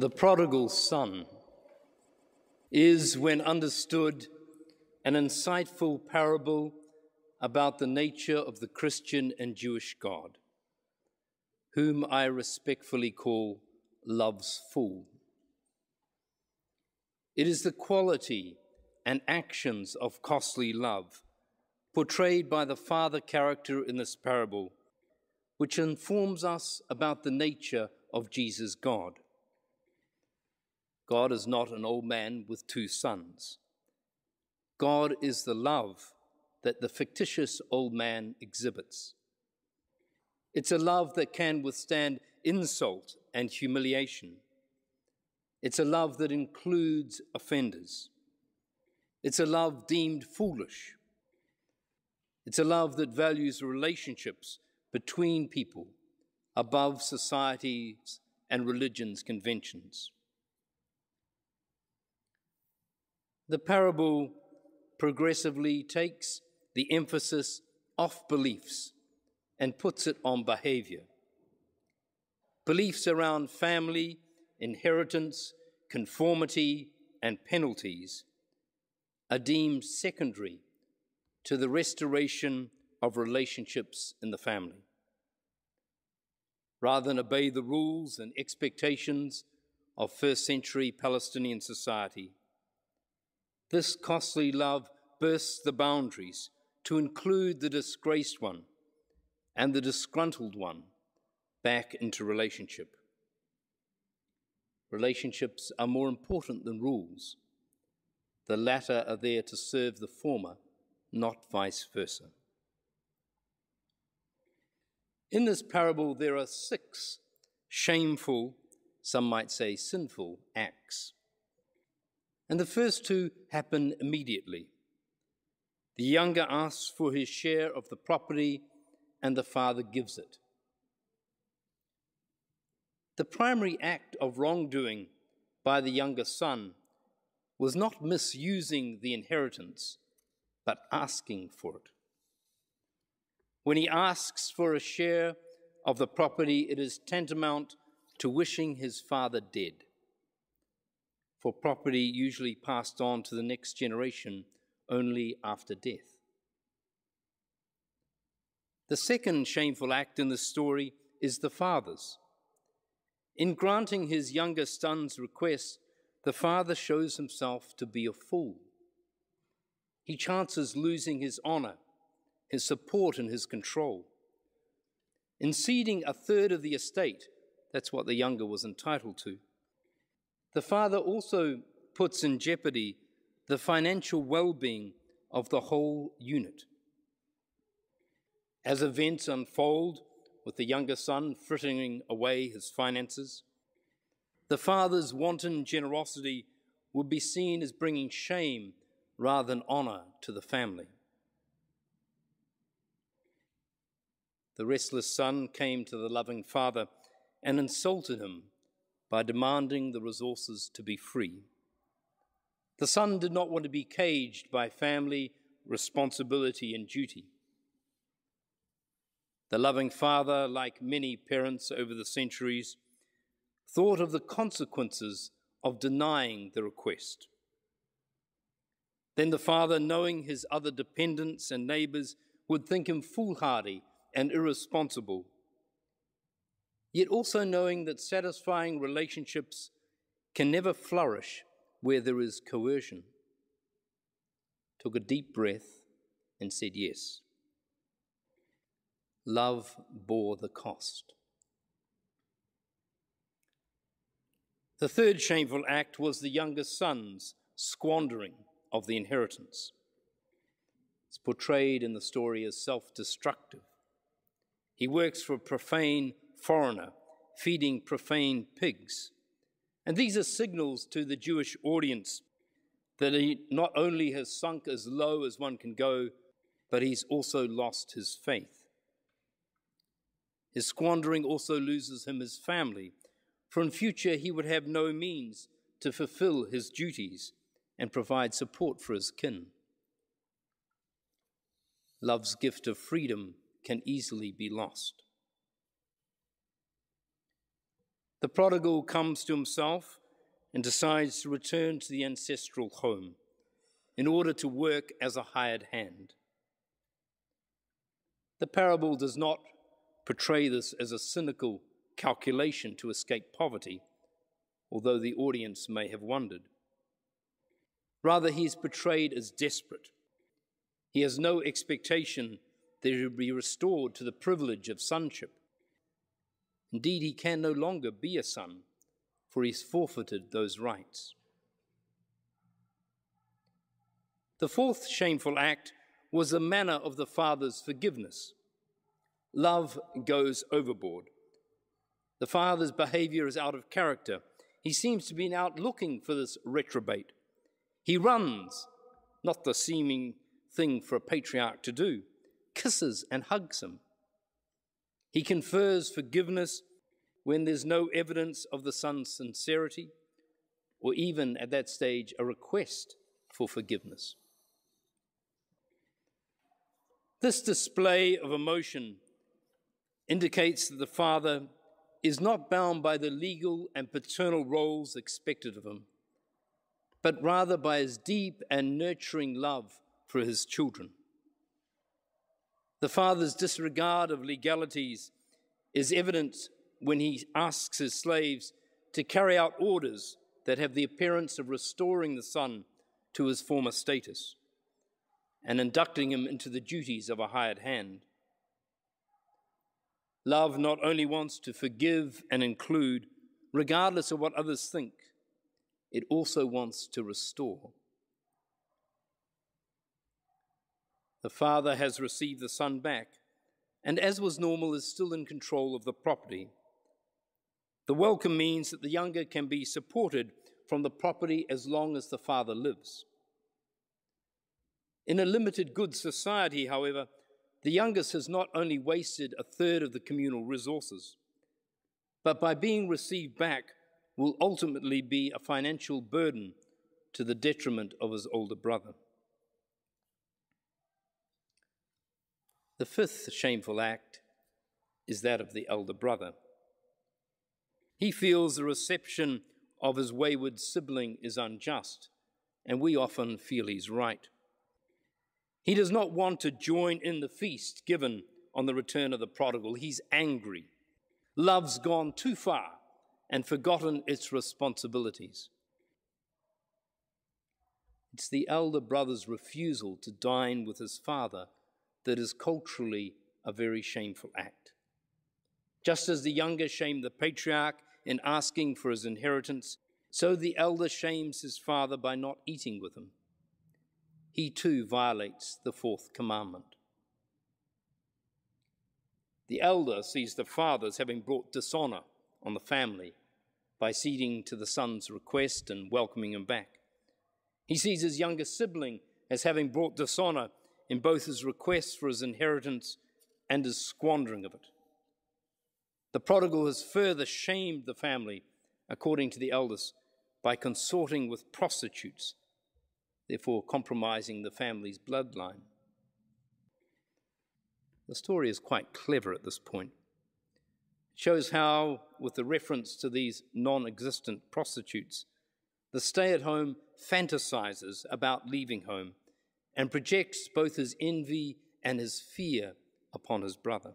The prodigal son is, when understood, an insightful parable about the nature of the Christian and Jewish God, whom I respectfully call love's fool. It is the quality and actions of costly love portrayed by the father character in this parable, which informs us about the nature of Jesus' God. God is not an old man with two sons. God is the love that the fictitious old man exhibits. It's a love that can withstand insult and humiliation. It's a love that includes offenders. It's a love deemed foolish. It's a love that values relationships between people above society's and religion's conventions. The parable progressively takes the emphasis off beliefs and puts it on behavior. Beliefs around family, inheritance, conformity, and penalties are deemed secondary to the restoration of relationships in the family. Rather than obey the rules and expectations of first-century Palestinian society, this costly love bursts the boundaries to include the disgraced one and the disgruntled one back into relationship. Relationships are more important than rules. The latter are there to serve the former, not vice versa. In this parable, there are 6 shameful, some might say sinful, acts. And the first 2 happen immediately. The younger asks for his share of the property, and the father gives it. The primary act of wrongdoing by the younger son was not misusing the inheritance, but asking for it. When he asks for a share of the property, it is tantamount to wishing his father dead, for property usually passed on to the next generation only after death. The second shameful act in the story is the father's. In granting his younger son's request, the father shows himself to be a fool. He chances losing his honor, his support, and his control. In ceding a third of the estate, that's what the younger was entitled to, the father also puts in jeopardy the financial well-being of the whole unit. As events unfold, with the younger son frittering away his finances, the father's wanton generosity would be seen as bringing shame rather than honor to the family. The restless son came to the loving father and insulted him by demanding the resources to be free. The son did not want to be caged by family responsibility and duty. The loving father, like many parents over the centuries, thought of the consequences of denying the request. Then the father, knowing his other dependents and neighbors would think him foolhardy and irresponsible, yet also knowing that satisfying relationships can never flourish where there is coercion, took a deep breath and said yes. Love bore the cost. The third shameful act was the younger son's squandering of the inheritance. It's portrayed in the story as self-destructive. He works for a profane foreigner, feeding profane pigs. And these are signals to the Jewish audience that he not only has sunk as low as one can go, but he's also lost his faith. His squandering also loses him his family, for in future he would have no means to fulfill his duties and provide support for his kin. Love's gift of freedom can easily be lost. The prodigal comes to himself and decides to return to the ancestral home in order to work as a hired hand. The parable does not portray this as a cynical calculation to escape poverty, although the audience may have wondered. Rather, he is portrayed as desperate. He has no expectation that he will be restored to the privilege of sonship. Indeed, he can no longer be a son, for he's forfeited those rights. The fourth shameful act was the manner of the father's forgiveness. Love goes overboard. The father's behavior is out of character. He seems to be out looking for this reprobate. He runs, not the seeming thing for a patriarch to do, kisses and hugs him. He confers forgiveness when there's no evidence of the son's sincerity, or even at that stage a request for forgiveness. This display of emotion indicates that the father is not bound by the legal and paternal roles expected of him, but rather by his deep and nurturing love for his children. The father's disregard of legalities is evident when he asks his slaves to carry out orders that have the appearance of restoring the son to his former status and inducting him into the duties of a hired hand. Love not only wants to forgive and include, regardless of what others think, it also wants to restore. The father has received the son back, and as was normal, is still in control of the property. The welcome means that the younger can be supported from the property as long as the father lives. In a limited goods society, however, the youngest has not only wasted a third of the communal resources, but by being received back will ultimately be a financial burden to the detriment of his older brother. The fifth shameful act is that of the elder brother. He feels the reception of his wayward sibling is unjust, and we often feel he's right. He does not want to join in the feast given on the return of the prodigal. He's angry. Love's gone too far and forgotten its responsibilities. It's the elder brother's refusal to dine with his father that is culturally a very shameful act. Just as the younger shamed the patriarch in asking for his inheritance, so the elder shames his father by not eating with him. He too violates the fourth commandment. The elder sees the father as having brought dishonor on the family by ceding to the son's request and welcoming him back. He sees his younger sibling as having brought dishonor in both his request for his inheritance and his squandering of it. The prodigal has further shamed the family, according to the elders, by consorting with prostitutes, therefore compromising the family's bloodline. The story is quite clever at this point. It shows how, with the reference to these non-existent prostitutes, the stay-at-home fantasizes about leaving home and projects both his envy and his fear upon his brother.